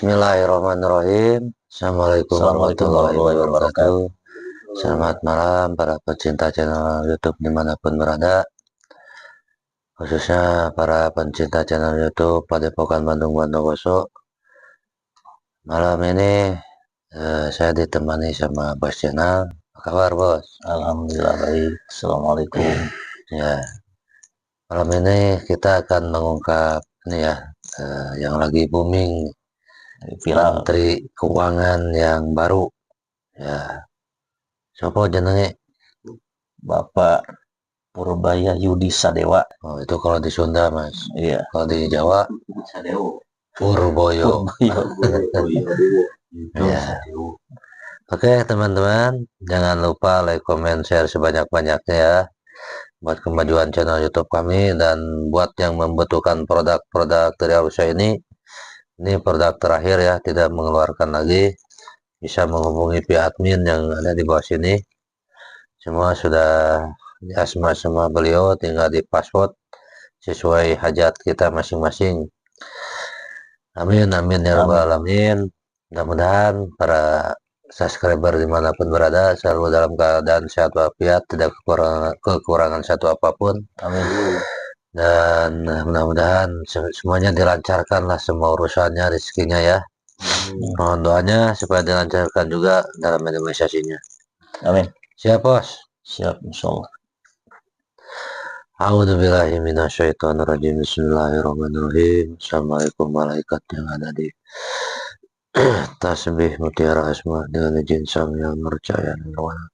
Bismillahirrahmanirrahim. Assalamualaikum Assalamualaikum warahmatullahi warahmatullahi wabarakatuh. wabarakatuh. Selamat malam para pecinta channel YouTube dimanapun berada, khususnya para pencinta channel YouTube Padepokan Bandung Bondowoso. Malam ini saya ditemani sama Bos Channel. Apa kabar, Bos? Alhamdulillah baik. Assalamualaikum. Ya, malam ini kita akan mengungkap ini ya, yang lagi booming, Viral. Menteri Keuangan yang baru. Ya, siapa jenenge? Bapak Purbaya Yudi Sadewa. Oh, itu kalau di Sunda, Mas. Iya. Kalau di Jawa, Purboyo. Ya. Oke, teman-teman, jangan lupa like, comment, share sebanyak-banyaknya ya, buat kemajuan channel YouTube kami, dan buat yang membutuhkan produk-produk dari Ausia ini produk terakhir ya, tidak mengeluarkan lagi, bisa menghubungi pihak admin yang ada di bawah sini. Semua sudah diasma sama beliau, tinggal di password sesuai hajat kita masing-masing. Amin, amin ya rabbal alamin. Mudah-mudahan para subscriber dimanapun berada selalu dalam keadaan sehat walafiat, tidak kekurangan satu apapun. Amin. Dan mudah-mudahan semuanya dilancarkanlah semua urusannya, rezekinya ya. Mohon doanya supaya dilancarkan juga dalam administrasinya. Amin. Siap, Bos? Siap, insyaallah. A'udzubillahi minasyaitonirrajim. Bismillahirrahmanirrahim. Assalamualaikum malaikat yang ada di tasbih mutiara asma dengan izin sang yang percaya nirwana.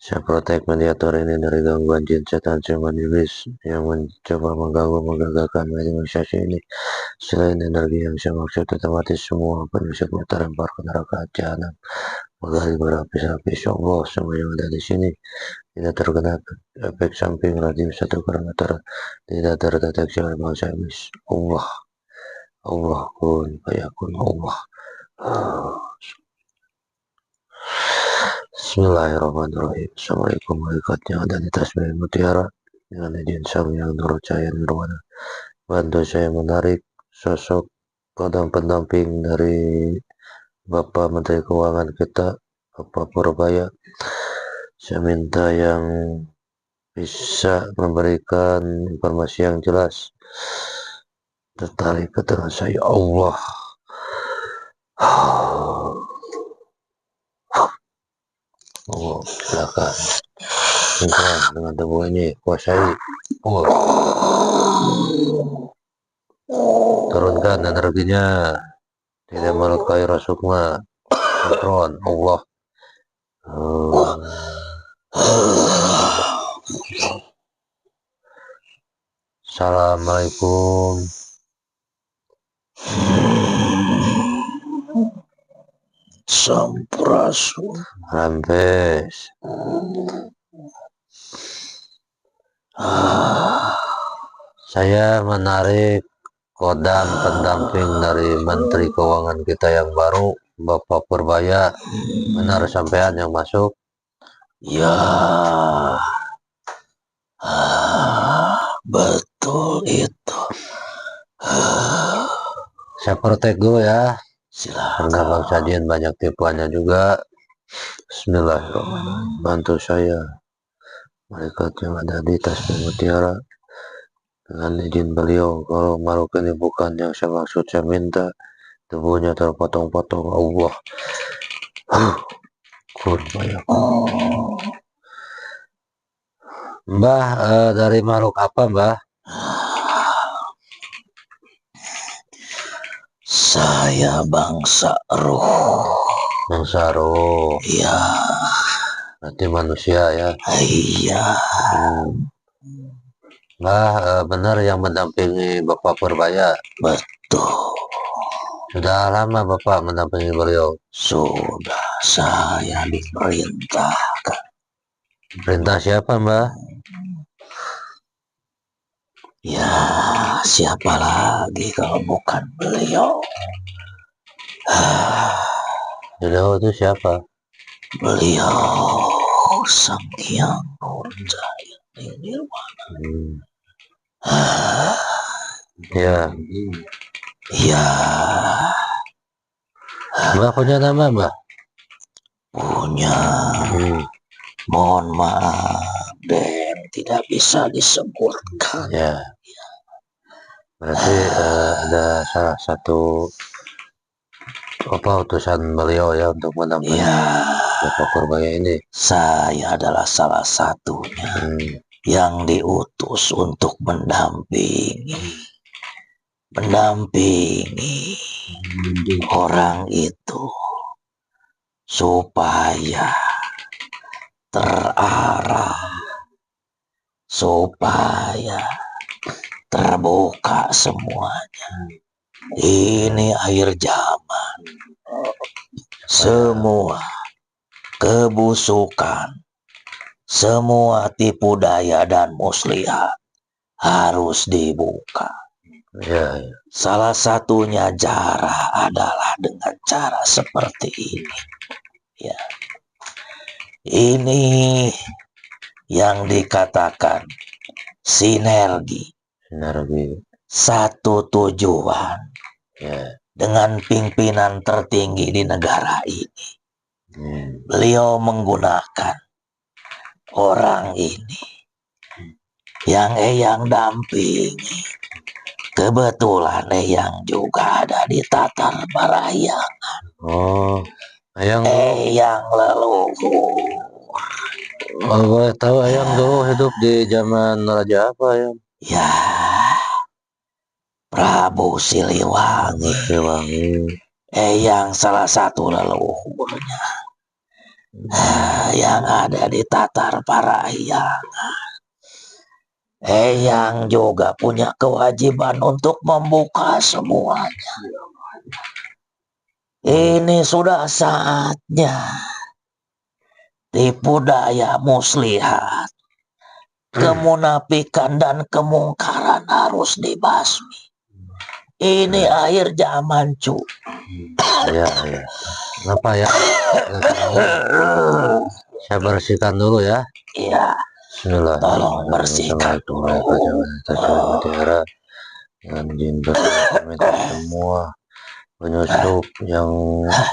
Saya protek mediator ini dari gangguan jin, setan, siluman, iblis yang mencoba mengganggu, menggagalkan administrasi ini. Selain energi yang saya maksud, otomatis semua penyusup terlempar ke neraka jahanam, menggali berlapis-lapis. Allah, semua yang ada di sini tidak terkena efek samping radius 1 km, tidak terdeteksi oleh bangsa iblis. Allah kun fayakun Allah. Bismillahirrahmanirrahim. Assalamualaikum warahmatullahi wabarakatuh. Ada di tasbih mutiara dengan izin sang yang nurcaya nirwana. Bantu saya menarik sosok kodam pendamping dari Bapak Menteri Keuangan kita, Bapak Purbaya. Saya minta yang bisa memberikan informasi yang jelas tertarik keterangan saya. Allah. Oh, silakan. Dengan tubuh ini kuasai. Turunkan energinya, tidak melukai rasukma. Kontrol Allah. Assalamualaikum. Sampurasun. Rampes. Saya menarik kodam pendamping dari Menteri Keuangan kita yang baru, Bapak Purbaya. Benar sampean yang masuk? Ya. Betul itu. Saya protek dulu ya. Silakan. Karena bangsa jin banyak tipuannya juga. Bismillahirrahmanirrahim. Bantu saya, malaikat yang ada di tasbih mutiara, dengan izin beliau. Kalau makhluk ini bukan yang saya maksud, saya minta tubuhnya terpotong-potong. Allah. Mbah, dari makhluk apa, Mbah? Saya bangsa roh. Bangsa roh. Iya. Berarti manusia ya. Iya. Mbah, benar yang mendampingi Bapak Purbaya? Betul. Sudah lama Bapak mendampingi beliau? Sudah, saya diperintahkan. Perintah siapa, Mbah? Ya, siapa lagi kalau bukan beliau? Beliau itu siapa? Beliau Sang Hyang Nurjaya Nirwana. Ya. Ya. Mbah punya nama, Mbah? Punya. Mohon maaf, Den, tidak bisa disebutkan. Ya, berarti ada salah satu utusan beliau ya untuk mendampingi Bapak Purbaya ini. Saya adalah salah satunya yang diutus untuk mendampingi orang itu supaya terarah, supaya terbuka semuanya. Ini akhir zaman. Semua kebusukan, semua tipu daya dan muslihat harus dibuka. Ya. Salah satunya cara adalah dengan cara seperti ini. Ya. Ini yang dikatakan sinergi. Satu tujuan dengan pimpinan tertinggi di negara ini. Beliau menggunakan orang ini yang Eyang dampingi. Kebetulan Eyang juga ada di Tatar Parahyangan. Eyang leluhur. Boleh tahu Eyang dulu hidup di zaman Raja apa ya? Ya, Prabu Siliwangi. Eyang salah satu leluhurnya yang ada di Tatar Parahyangan. Eyang juga punya kewajiban untuk membuka semuanya. Ini sudah saatnya tipu daya muslihat, kemunafikan dan kemungkaran harus dibasmi. Ini akhir zaman, cu. Ya. Kenapa ya? Saya bersihkan dulu ya. Iya. Tolong bersihkan dulu. Dan jin semua penyusup yang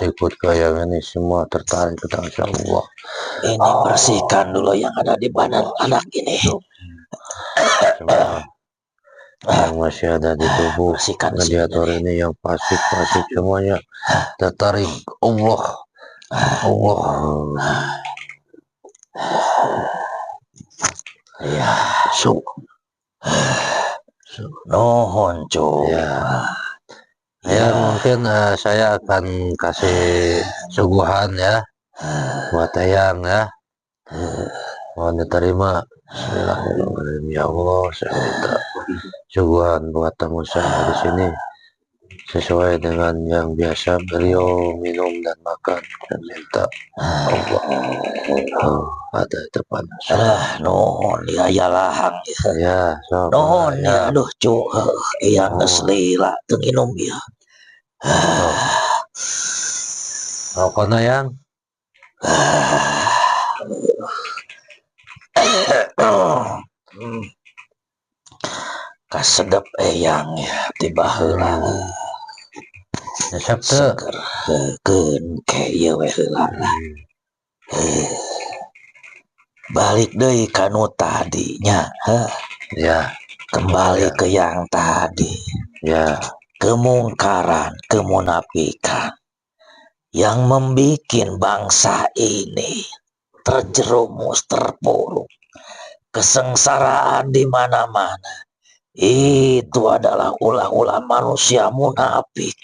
ikut ke yang ini semua tertarik ke Insya Allah. Ini bersihkan dulu yang ada di badan anak ini. Semua yang masih ada di tubuh gladiator ini yang pasif semuanya tertarik Allah. Ya, nuhun, cu. Ya, mungkin saya akan kasih suguhan ya buat Eyang ya. Mohon diterima. Bismillahirrahmanirrahim. Ya Allah, saya minta suguhan buat tamu saya di sini sesuai dengan yang biasa beliau minum dan makan, dan minta Allah ada depan. Nuhun ya lahang ya. Nuhun ya, aduh cu, Eyang ngeselila tenginum ya. Rokoknya yang kasedep Eyang ya tiba heula. Seger keun ke we heula. Balik deui kanu tadinya. Ya, kembali ke yang tadi. Ya, kemungkaran, kemunafikan yang membikin bangsa ini terjerumus, terpuruk, kesengsaraan di mana-mana. Itu adalah ulah-ulah manusia munafik.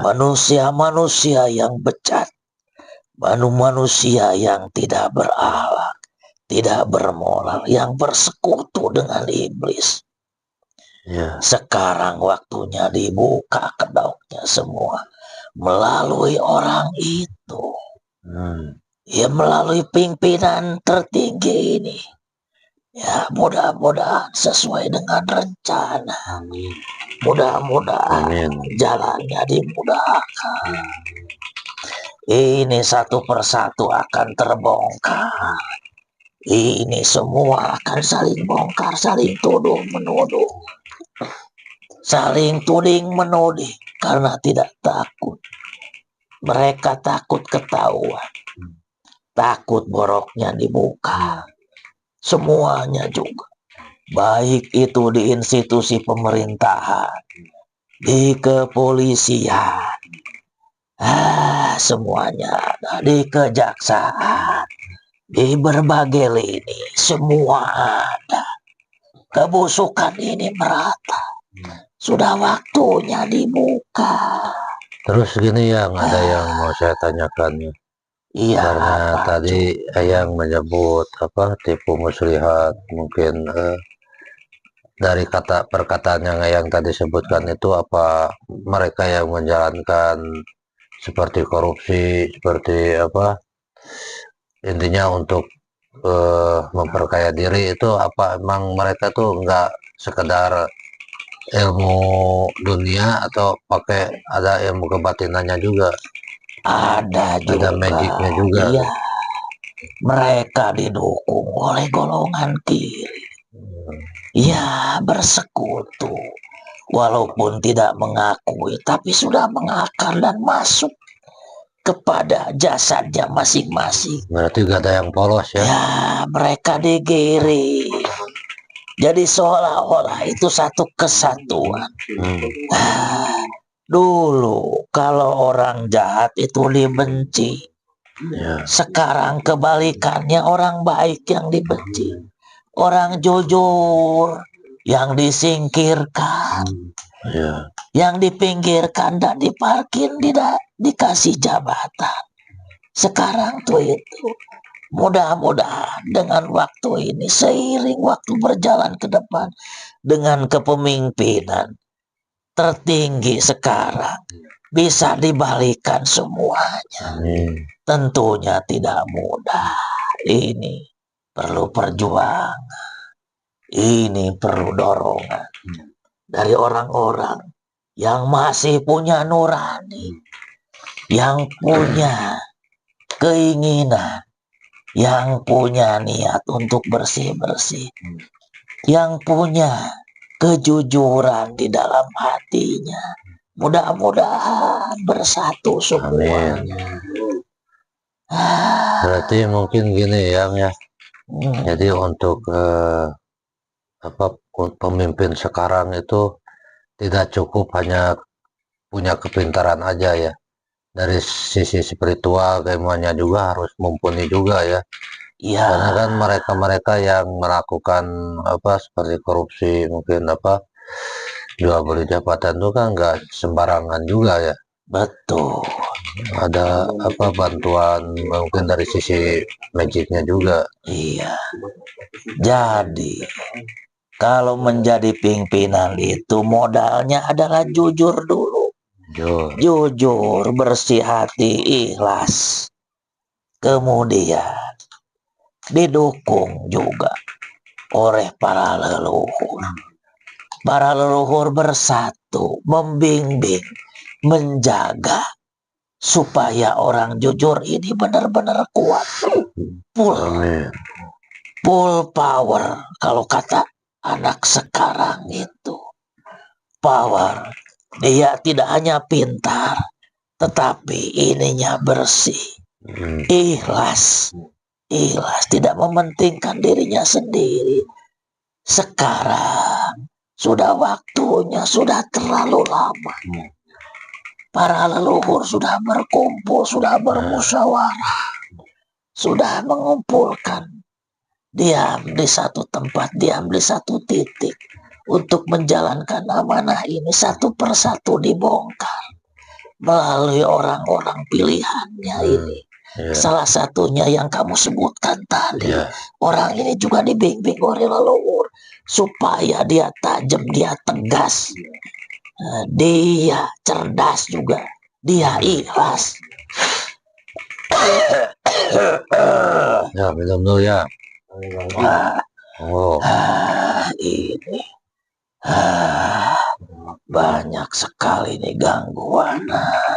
Manusia-manusia yang bejat, manusia yang tidak berakhlak, tidak bermoral, yang bersekutu dengan iblis. Sekarang waktunya dibuka kedoknya semua melalui orang itu. Ya, melalui pimpinan tertinggi ini. Ya, mudah-mudahan sesuai dengan rencana. Mudah-mudahan jalannya dimudahkan. Ini satu persatu akan terbongkar. Ini semua akan saling bongkar, saling tuduh menuduh, saling tuding menuding karena tidak takut Mereka takut ketahuan, takut boroknya dibuka. Semuanya juga, baik itu di institusi pemerintahan, di kepolisian, semuanya ada, di kejaksaan, di berbagai lini, semua ada. Kebusukan ini merata. Sudah waktunya dibuka. Terus gini yang ada yang mau saya tanyakan ya. Iya, Karena apa tadi Ayang menyebut tipu muslihat, mungkin dari kata perkataan yang Ayang tadi sebutkan itu apa mereka yang menjalankan seperti korupsi, seperti intinya untuk memperkaya diri itu apa emang mereka tuh nggak sekedar ilmu dunia atau pakai ada ilmu kebatinannya juga, ada ada juga. magicnya juga. Iya, mereka didukung oleh golongan kiri. Ya, bersekutu. Walaupun tidak mengakui, tapi sudah mengakar dan masuk kepada jasadnya masing-masing. Berarti gak ada yang polos ya. Ya, mereka digiring. Jadi seolah-olah itu satu kesatuan. Dulu kalau orang jahat itu dibenci. Ya. Sekarang kebalikannya, orang baik yang dibenci. Orang jujur yang disingkirkan. Ya. Yang dipinggirkan dan diparkir, tidak dikasih jabatan. Sekarang tuh itu. Mudah-mudahan dengan waktu ini, seiring waktu berjalan ke depan, dengan kepemimpinan tertinggi sekarang, bisa dibalikan semuanya. Tentunya tidak mudah. Ini perlu perjuangan. Ini perlu dorongan dari orang-orang yang masih punya nurani, yang punya keinginan, yang punya niat untuk bersih-bersih, yang punya kejujuran di dalam hatinya. Mudah-mudahan bersatu semuanya. Berarti mungkin gini ya. Jadi untuk pemimpin sekarang itu tidak cukup hanya punya kepintaran aja ya. Dari sisi spiritual keilmuannya juga harus mumpuni juga ya. Ya. Karena kan mereka-mereka yang melakukan seperti korupsi, mungkin jual beli jabatan itu kan nggak sembarangan juga ya. Betul. Ada bantuan mungkin dari sisi magicnya juga. Iya. Jadi kalau menjadi pimpinan itu modalnya adalah jujur dulu. Jujur, bersih hati, ikhlas. Kemudian didukung juga oleh para leluhur. Para leluhur bersatu, membimbing, menjaga supaya orang jujur ini benar-benar kuat. Full power. Kalau kata anak sekarang itu power. Dia tidak hanya pintar, tetapi ininya bersih, ikhlas, tidak mementingkan dirinya sendiri. Sekarang sudah waktunya, sudah terlalu lama. Para leluhur sudah berkumpul, sudah bermusyawarah, sudah mengumpulkan, diam di satu tempat, diam di satu titik, untuk menjalankan amanah ini. Satu persatu dibongkar melalui orang-orang pilihannya ini. Salah satunya yang kamu sebutkan tadi. Orang ini juga dibimbing oleh leluhur supaya dia tajam, dia tegas, dia cerdas juga, dia ikhlas. Ya, minum dulu ya. Ini banyak sekali nih gangguan.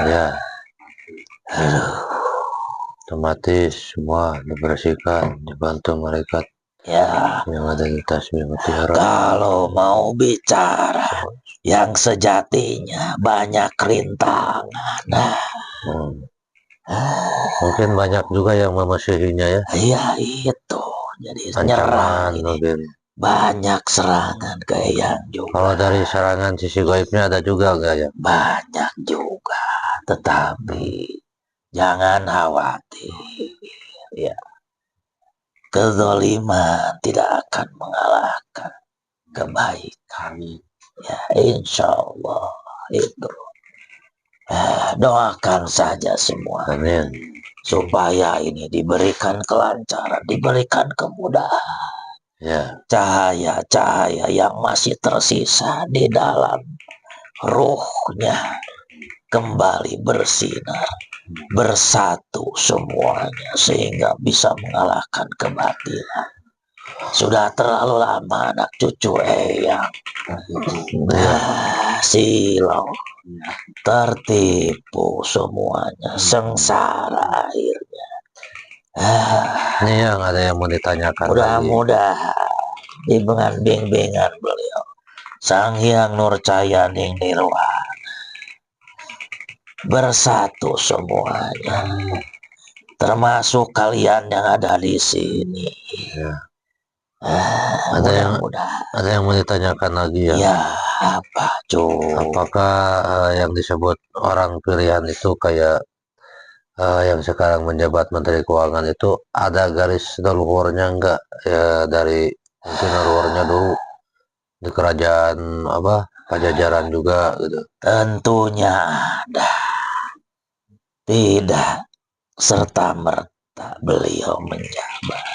Ya. Otomatis semua dibersihkan, dibantu mereka ya yang ada di tasbih mutiara. Kalau mau bicara yang sejatinya banyak rintangan. Mungkin banyak juga yang memusuhinya ya. Iya itu, jadi nyerah Ancaman ini. mungkin. Banyak serangan ke Eyang juga. Kalau dari serangan sisi gaibnya ada juga enggak ya? Banyak juga, tetapi jangan khawatir. Ya, kezaliman tidak akan mengalahkan kebaikan. Ya, insya Allah itu. Doakan saja semua. Amin. Supaya ini diberikan kelancaran, diberikan kemudahan. Ya. Cahaya-cahaya yang masih tersisa di dalam ruhnya kembali bersinar, bersatu semuanya sehingga bisa mengalahkan kebatilan. Sudah terlalu lama anak cucu Eyang silau, tertipu semuanya, sengsara akhirnya. Ini yang ada yang mau ditanyakan lagi. Mudah-mudahan dengan bimbingan beliau Sang Hyang Nurcayaning Nirwana bersatu semuanya, termasuk kalian yang ada di sini. Ya. Ada yang mau ditanyakan lagi ya. Ya, apa cuy? Apakah yang disebut orang pilihan itu kayak yang sekarang menjabat Menteri Keuangan itu ada garis leluhurnya enggak ya, dari mungkin leluhurnya dulu di kerajaan apa Pajajaran juga gitu. Tentunya ada. Tidak serta merta beliau menjabat.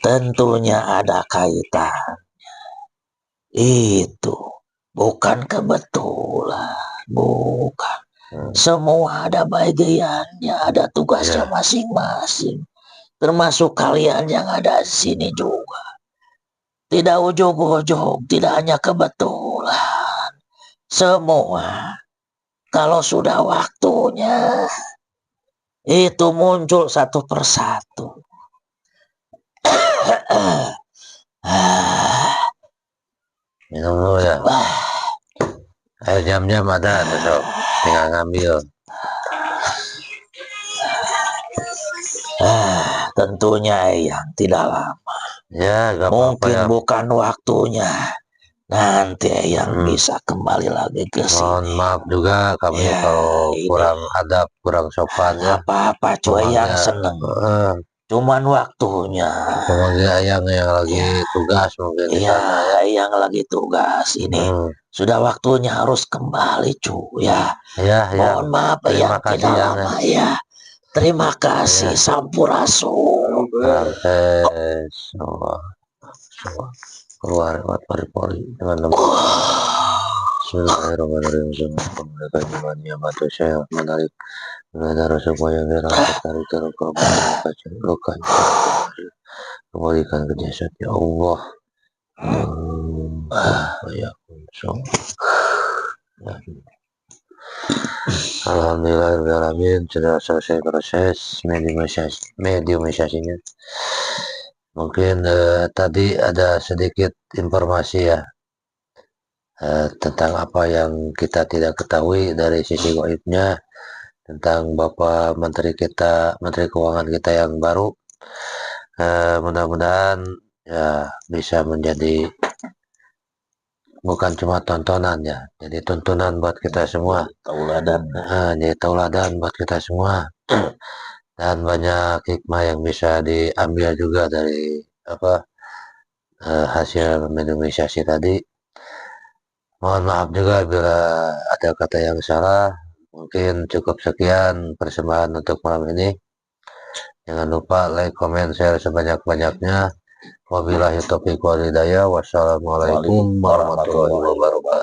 Tentunya ada kaitannya. Itu bukan kebetulan, bukan. Semua ada bagiannya, ada tugasnya masing-masing. Termasuk kalian yang ada di sini juga. Tidak ujug-ujug, tidak hanya kebetulan. Semua kalau sudah waktunya itu muncul satu persatu. Minum dulu ya. Air jam-jam ada besok, tinggal ngambil. Tentunya yang tidak lama. Ya, gak mungkin apa-apa ya. Bukan waktunya. Nanti yang bisa kembali lagi ke sini. Mohon maaf juga kami kalau kurang adab, kurang sopan ya. Apa-apa cuy, yang seneng. Cuman waktunya. Semoga yang lagi tugas mungkin di sana ya. Yang lagi tugas ini sudah waktunya harus kembali cuy ya. Mohon maaf Terima yang kasih tidak lama ya. Terima kasih Sampurasun. Keluar lewat pari-pari teman-teman. Bismillahirrahmanirrahim. Mereka imannya bantu saya menarik darah supaya darah tarik luka kembalikan ke jasad ya Allah. Alhamdulillahirrahmanirrahim, sudah selesai proses mediumisasinya. Mungkin tadi ada sedikit informasi ya tentang apa yang kita tidak ketahui dari sisi gaibnya tentang Bapak Menteri Keuangan kita yang baru. Mudah-mudahan ya bisa menjadi bukan cuma tontonan ya, jadi tuntunan buat kita semua, jadi tauladan buat kita semua. Dan banyak hikmah yang bisa diambil juga dari hasil minimalisasi tadi. Mohon maaf juga bila ada kata yang salah. Mungkin cukup sekian persembahan untuk malam ini. Jangan lupa like, comment, share sebanyak-banyaknya. Wabillahi taufiq wal hidayah. Wassalamualaikum warahmatullahi wabarakatuh.